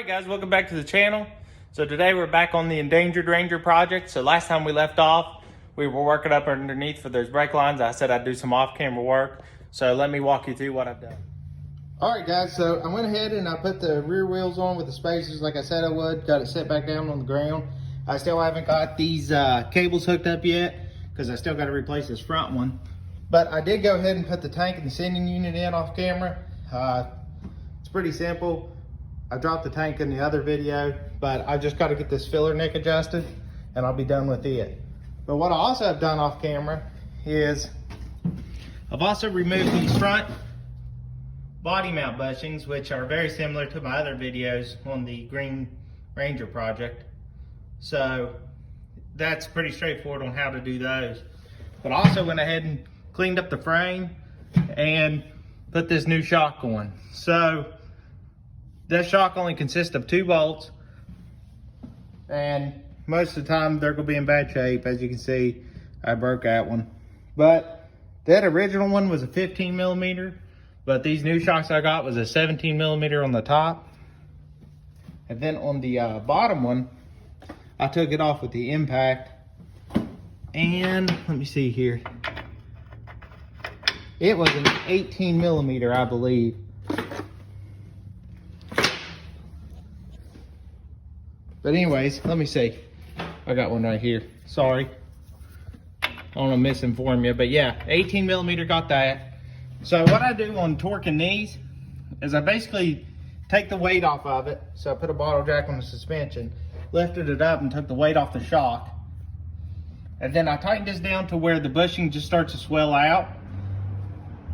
Alright guys, welcome back to the channel. So today we're back on the Endangered Ranger project. So last time we left off, we were working up underneath for those brake lines. I said I'd do some off-camera work. So let me walk you through what I've done. Alright guys, so I went ahead and I put the rear wheels on with the spacers like I said I would. Got it set back down on the ground. I still haven't got these cables hooked up yet because I still got to replace this front one. But I did go ahead and put the tank and the sending unit in off camera. It's pretty simple. I dropped the tank in the other video, but I just got to get this filler nick adjusted and I'll be done with it. But what I also have done off camera is I've also removed these front body mount bushings, which are very similar to my other videos on the Green Ranger project. So that's pretty straightforward on how to do those. But I also went ahead and cleaned up the frame and put this new shock on. So that shock only consists of 2 bolts, and most of the time they're going to be in bad shape. As you can see, I broke that one. But that original one was a 15 millimeter, but these new shocks I got was a 17 millimeter on the top. And then on the bottom one, I took it off with the impact, and let me see here. It was an 18 millimeter, I believe. But anyways, let me see. I got one right here. Sorry. I don't want to misinform you, but yeah, 18 millimeter, got that. So what I do on torquing these is I basically take the weight off of it. So I put a bottle jack on the suspension, lifted it up and took the weight off the shock. And then I tightened this down to where the bushing just starts to swell out.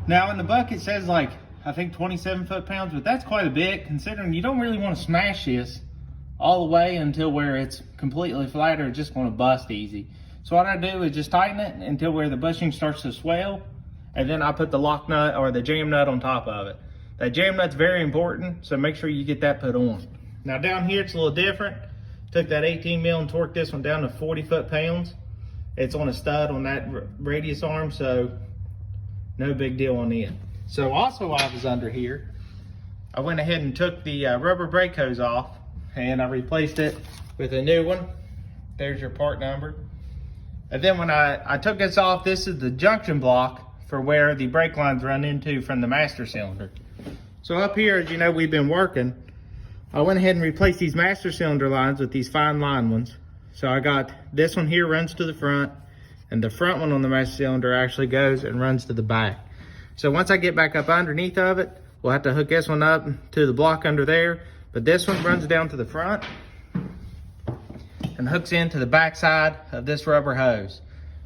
Now in the book it says like, I think 27 foot-pounds, but that's quite a bit considering you don't really want to smash this all the way until where it's completely flat, or it's just going to bust easy. So what I do is just tighten it until where the bushing starts to swell, and then I put the lock nut or the jam nut on top of it. That jam nut's very important, so make sure you get that put on. Now down here it's a little different. Took that 18 mil and torqued this one down to 40 foot-pounds. It's on a stud on that radius arm, so no big deal on it. So also while I was under here, I went ahead and took the rubber brake hose off, and I replaced it with a new one. There's your part number. And then when I took this off, this is the junction block for where the brake lines run into from the master cylinder. So up here, as you know, we've been working. I went ahead and replaced these master cylinder lines with these fine line ones. So I got this one here runs to the front, and the front one on the master cylinder actually goes and runs to the back. So once I get back up underneath of it, we'll have to hook this one up to the block under there. But this one runs down to the front and hooks into the back side of this rubber hose.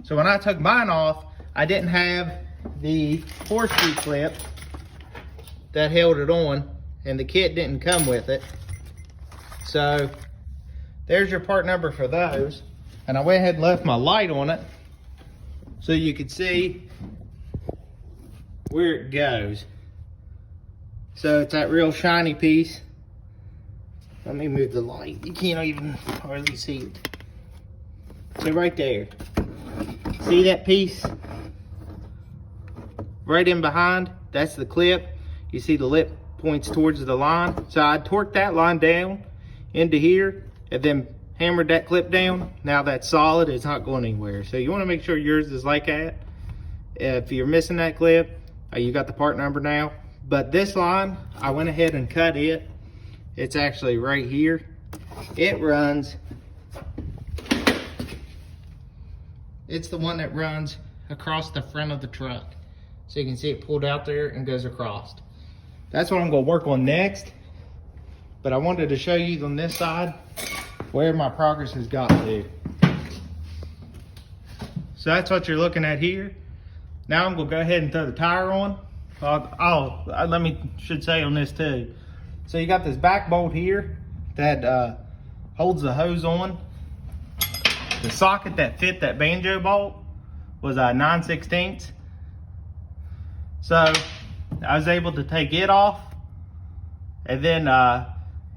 So when I took mine off, I didn't have the horseshoe clip that held it on, and the kit didn't come with it. So there's your part number for those. And I went ahead and left my light on it so you could see where it goes. So it's that real shiny piece. Let me move the light. You can't even hardly see it. So right there. See that piece? Right in behind, that's the clip. You see the lip points towards the line. So I torqued that line down into here and then hammered that clip down. Now that's solid, it's not going anywhere. So you want to make sure yours is like that. If you're missing that clip, you got the part number now. But this line, I went ahead and cut it. It's actually right here. It runs, it's the one that runs across the front of the truck. So you can see it pulled out there and goes across. That's what I'm gonna work on next. But I wanted to show you on this side where my progress has got to. So that's what you're looking at here. Now I'm gonna go ahead and throw the tire on. Let me should say on this too. So you got this back bolt here that holds the hose on. The socket that fit that banjo bolt was a 9/16. So I was able to take it off, and then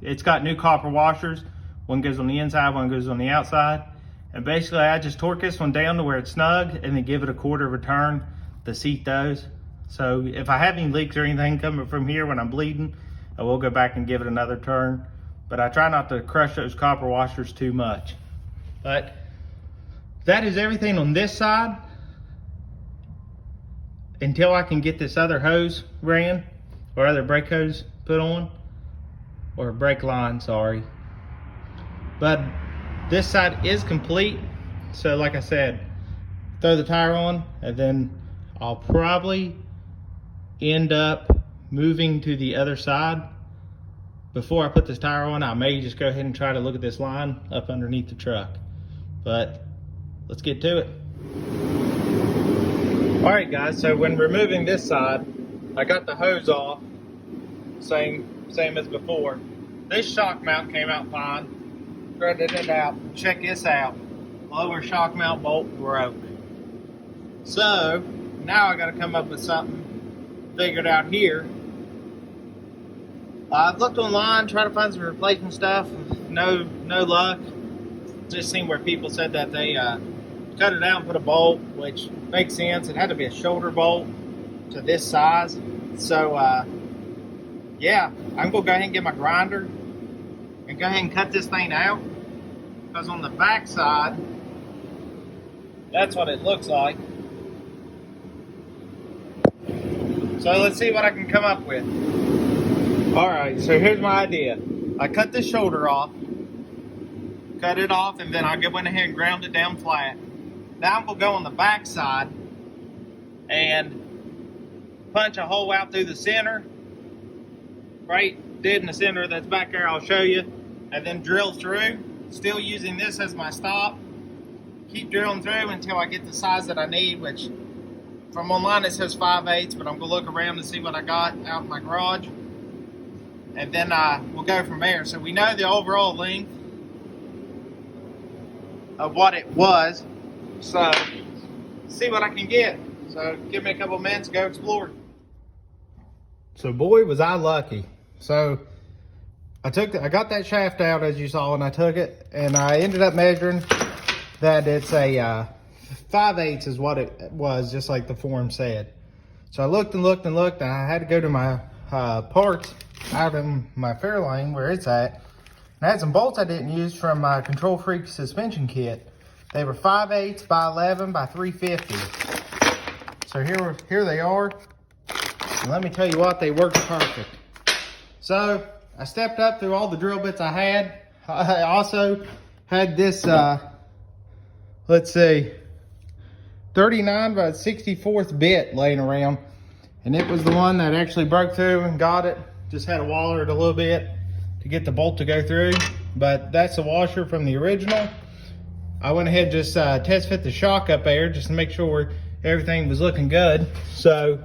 it's got new copper washers. One goes on the inside, one goes on the outside. And basically I just torque this one down to where it's snug and then give it a quarter of a turn to seat those. So if I have any leaks or anything coming from here when I'm bleeding, I will go back and give it another turn. but I try not to crush those copper washers too much. But that is everything on this side until I can get this other hose ran, or other brake hose put on, or brake line, sorry. But this side is complete. So like I said, throw the tire on, and then I'll probably end up moving to the other side. Before I put this tire on, I may just go ahead and try to look at this line up underneath the truck. But let's get to it. All right guys, so when removing this side, I got the hose off, same as before. This shock mount came out fine. Threaded it out. Check this out. Lower shock mount bolt broke. So now I got to come up with something figured out here. I've looked online, tried to find some replacement stuff. No luck. Just seen where people said that they cut it out and put a bolt, which makes sense. It had to be a shoulder bolt to this size. So yeah, I'm gonna go ahead and get my grinder and go ahead and cut this thing out, because on the back side, that's what it looks like. So let's see what I can come up with. All right, so here's my idea. I cut this shoulder off, cut it off, and then I went ahead and ground it down flat. Now I'm gonna go on the back side and punch a hole out through the center, right dead in the center that's back there, I'll show you, and then drill through, still using this as my stop. Keep drilling through until I get the size that I need, which from online it says 5/8, but I'm gonna look around to see what I got out in my garage, and then we'll go from there. So we know the overall length of what it was, so see what I can get. So give me a couple minutes to go explore. So boy, was I lucky. So I got that shaft out, as you saw, and I took it, and I ended up measuring that it's a 5/8 is what it was, just like the form said. So I looked and looked and looked, and I had to go to my parts out in my Fairlane where it's at. And I had some bolts I didn't use from my Control Freak suspension kit. They were 5/8 by 11 by 350. So here they are. And let me tell you what, they worked perfect. So I stepped up through all the drill bits I had. I also had this, let's see, 39 by 64th bit laying around. And it was the one that actually broke through and got it. Just had to waller it a little bit to get the bolt to go through. But that's the washer from the original. I went ahead and just test fit the shock up there just to make sure everything was looking good. So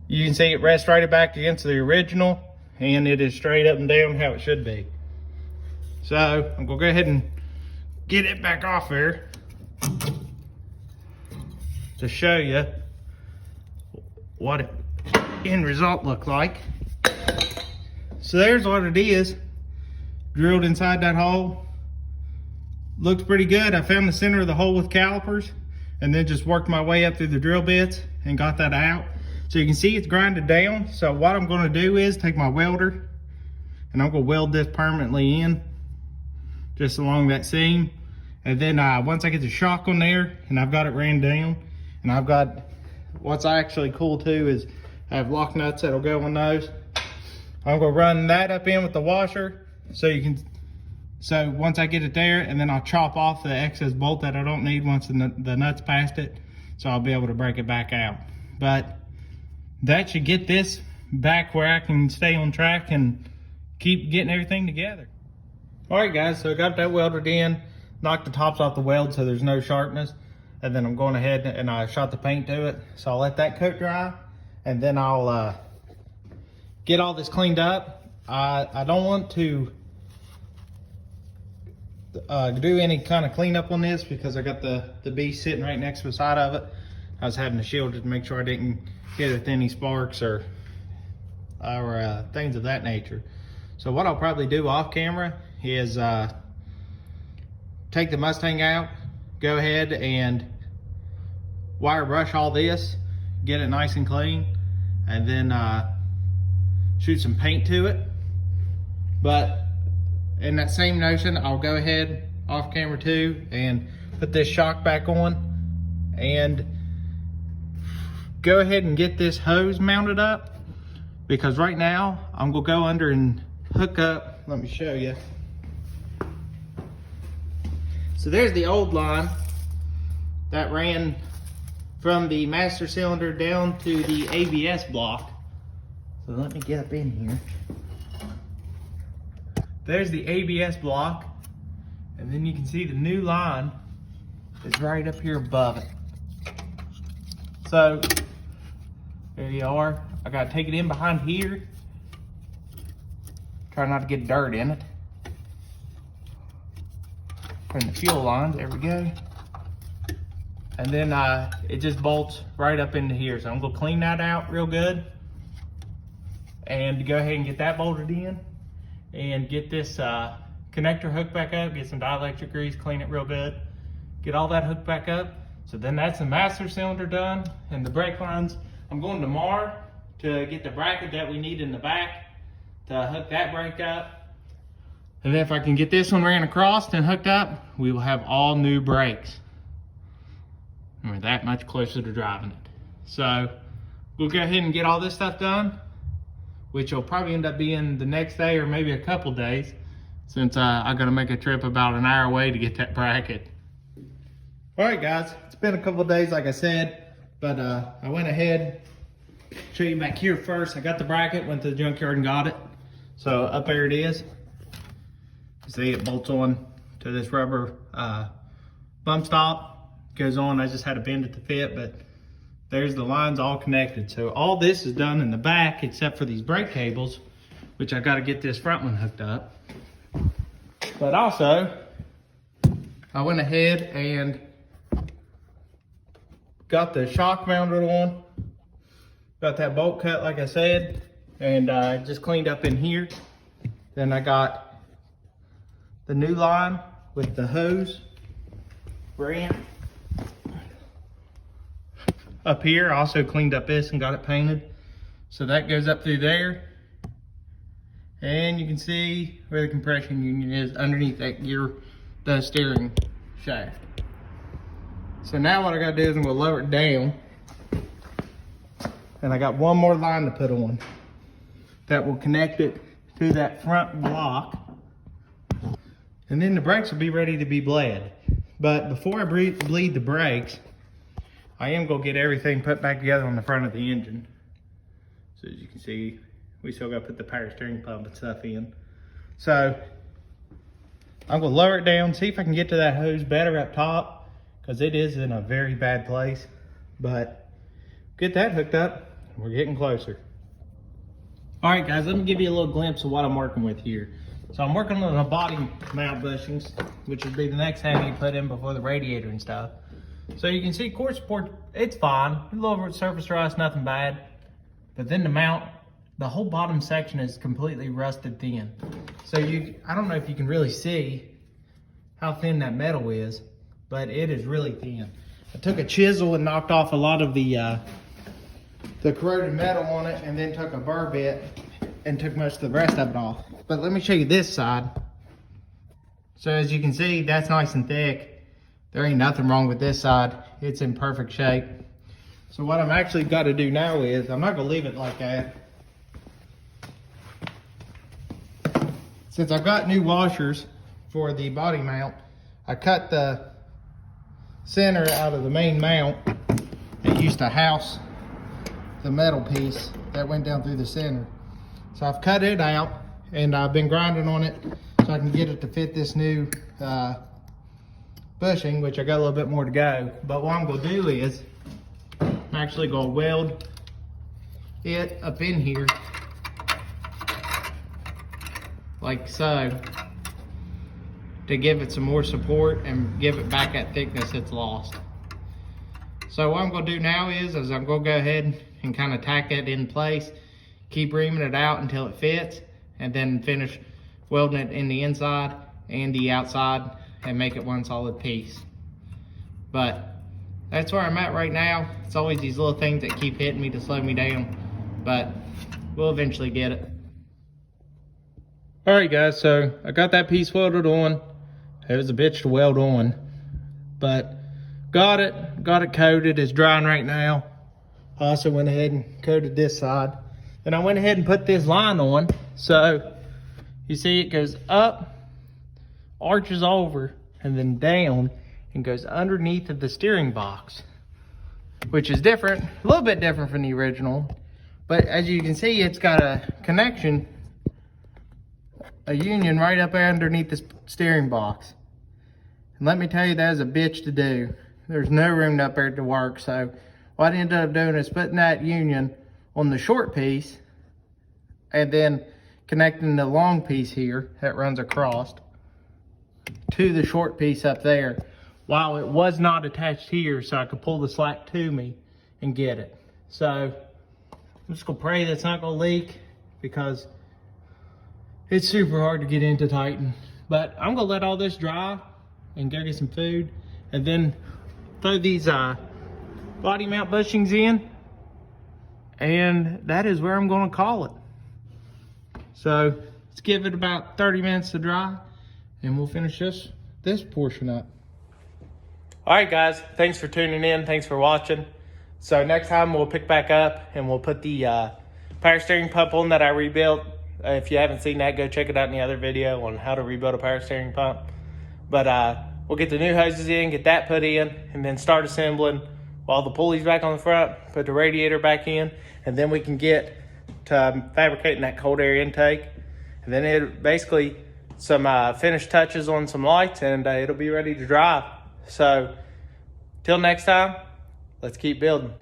you can see it rests right back against the original, and it is straight up and down how it should be. So I'm gonna go ahead and get it back off there to show you what it end result looked like. So there's what it is, drilled inside that hole. Looks pretty good. I found the center of the hole with calipers and then just worked my way up through the drill bits and got that out. So you can see it's grinded down. So what I'm gonna do is take my welder and I'm gonna weld this permanently in just along that seam. And then once I get the shock on there and I've got it ran down, and I've got, what's actually cool too is I have lock nuts that'll go on those. I'm gonna run that up in with the washer so once I get it there, and then I'll chop off the excess bolt that I don't need once the nut's past it, so I'll be able to break it back out. But that should get this back where I can stay on track and keep getting everything together. All right guys, so I got that welded in, knocked the tops off the weld so there's no sharpness, and then I'm going ahead and I shot the paint to it. So I'll let that coat dry, and then I'll get all this cleaned up. I don't want to do any kind of cleanup on this because I got the beast sitting right next to the side of it. I was having to shield it to make sure I didn't get it with any sparks or things of that nature. So what I'll probably do off camera is take the Mustang out, go ahead and wire brush all this, get it nice and clean, and then shoot some paint to it. But in that same notion, I'll go ahead off camera too and put this shock back on and go ahead and get this hose mounted up, because right now I'm gonna go under and hook up. Let me show you. So there's the old line that ran from the master cylinder down to the ABS block. So let me get up in here. There's the ABS block, and then you can see the new line is right up here above it. So there you are. I gotta take it in behind here. Try not to get dirt in it. From the fuel line, there we go. And then it just bolts right up into here. So I'm gonna clean that out real good and go ahead and get that bolted in and get this connector hooked back up, get some dielectric grease, clean it real good, get all that hooked back up. So then that's the master cylinder done, and the brake lines. I'm going tomorrow to get the bracket that we need in the back to hook that brake up. And then if I can get this one ran across and hooked up, we will have all new brakes. And we're that much closer to driving it. So we'll go ahead and get all this stuff done, which will probably end up being the next day or maybe a couple days, since I gotta make a trip about an hour away to get that bracket. All right, guys, it's been a couple of days, like I said, but I went ahead, show you back here first. I got the bracket, went to the junkyard and got it. So up there it is. You see it bolts on to this rubber bump stop. Goes on, I just had to bend it to fit, but there's the lines all connected. So all this is done in the back except for these brake cables, which I gotta get this front one hooked up. But also, I went ahead and got the shock mounted on. Got that bolt cut like I said, and just cleaned up in here. Then I got the new line with the hose ran up here. I also cleaned up this and got it painted. So that goes up through there. And you can see where the compression union is underneath that gear, the steering shaft. So now what I gotta do is I'm gonna lower it down. And I got one more line to put on that will connect it to that front block. And then the brakes will be ready to be bled. But before I bleed the brakes, I am gonna get everything put back together on the front of the engine. So as you can see, we still gotta put the power steering pump and stuff in. So I'm gonna lower it down, see if I can get to that hose better up top, because it is in a very bad place. But get that hooked up, we're getting closer. All right, guys, let me give you a little glimpse of what I'm working with here. So I'm working on the body mount bushings, which would be the next thing you put in before the radiator and stuff. So you can see core support, it's fine. A little surface rust, nothing bad. But then the mount, the whole bottom section is completely rusted thin. So I don't know if you can really see how thin that metal is, but it is really thin. I took a chisel and knocked off a lot of the corroded metal on it, and then took a burr bit and took most of the rest of it off. But let me show you this side. So as you can see, that's nice and thick. There ain't nothing wrong with this side. It's in perfect shape. So what I'm actually got to do now is, I'm not gonna leave it like that. Since I've got new washers for the body mount, I cut the center out of the main mount. It used to house the metal piece that went down through the center. So I've cut it out, and I've been grinding on it so I can get it to fit this new bushing, which I got a little bit more to go. But what I'm gonna do is, I'm actually gonna weld it up in here, like so, to give it some more support and give it back that thickness it's lost. So what I'm gonna do now is I'm gonna go ahead and kind of tack it in place, keep reaming it out until it fits, and then finish welding it in the inside and the outside and make it one solid piece. But that's where I'm at right now. It's always these little things that keep hitting me to slow me down, but we'll eventually get it. All right, guys, so I got that piece welded on. It was a bitch to weld on, but got it coated. It's drying right now. I also went ahead and coated this side. Then I went ahead and put this line on. So you see it goes up, arches over, and then down, and goes underneath of the steering box, which is different, a little bit different from the original. But as you can see, it's got a connection, a union right up there underneath the steering box. And let me tell you, that is a bitch to do. There's no room up there to work. So what I ended up doing is putting that union on the short piece and then connecting the long piece here that runs across to the short piece up there, while it was not attached here, so I could pull the slack to me and get it. So I'm just gonna pray that's not gonna leak, because it's super hard to get into Titan. But I'm gonna let all this dry and go get some food, and then throw these body mount bushings in, and that is where I'm gonna call it. So let's give it about 30 minutes to dry, and we'll finish this portion up. All right, guys, thanks for tuning in. Thanks for watching. So next time we'll pick back up and we'll put the power steering pump on that I rebuilt. If you haven't seen that, go check it out in the other video on how to rebuild a power steering pump. But we'll get the new hoses in, get that put in, and then start assembling while the pulley's back on the front, put the radiator back in, and then we can get to fabricating that cold air intake. And then it basically some finished touches on some lights, and it'll be ready to drive. So till next time, let's keep building.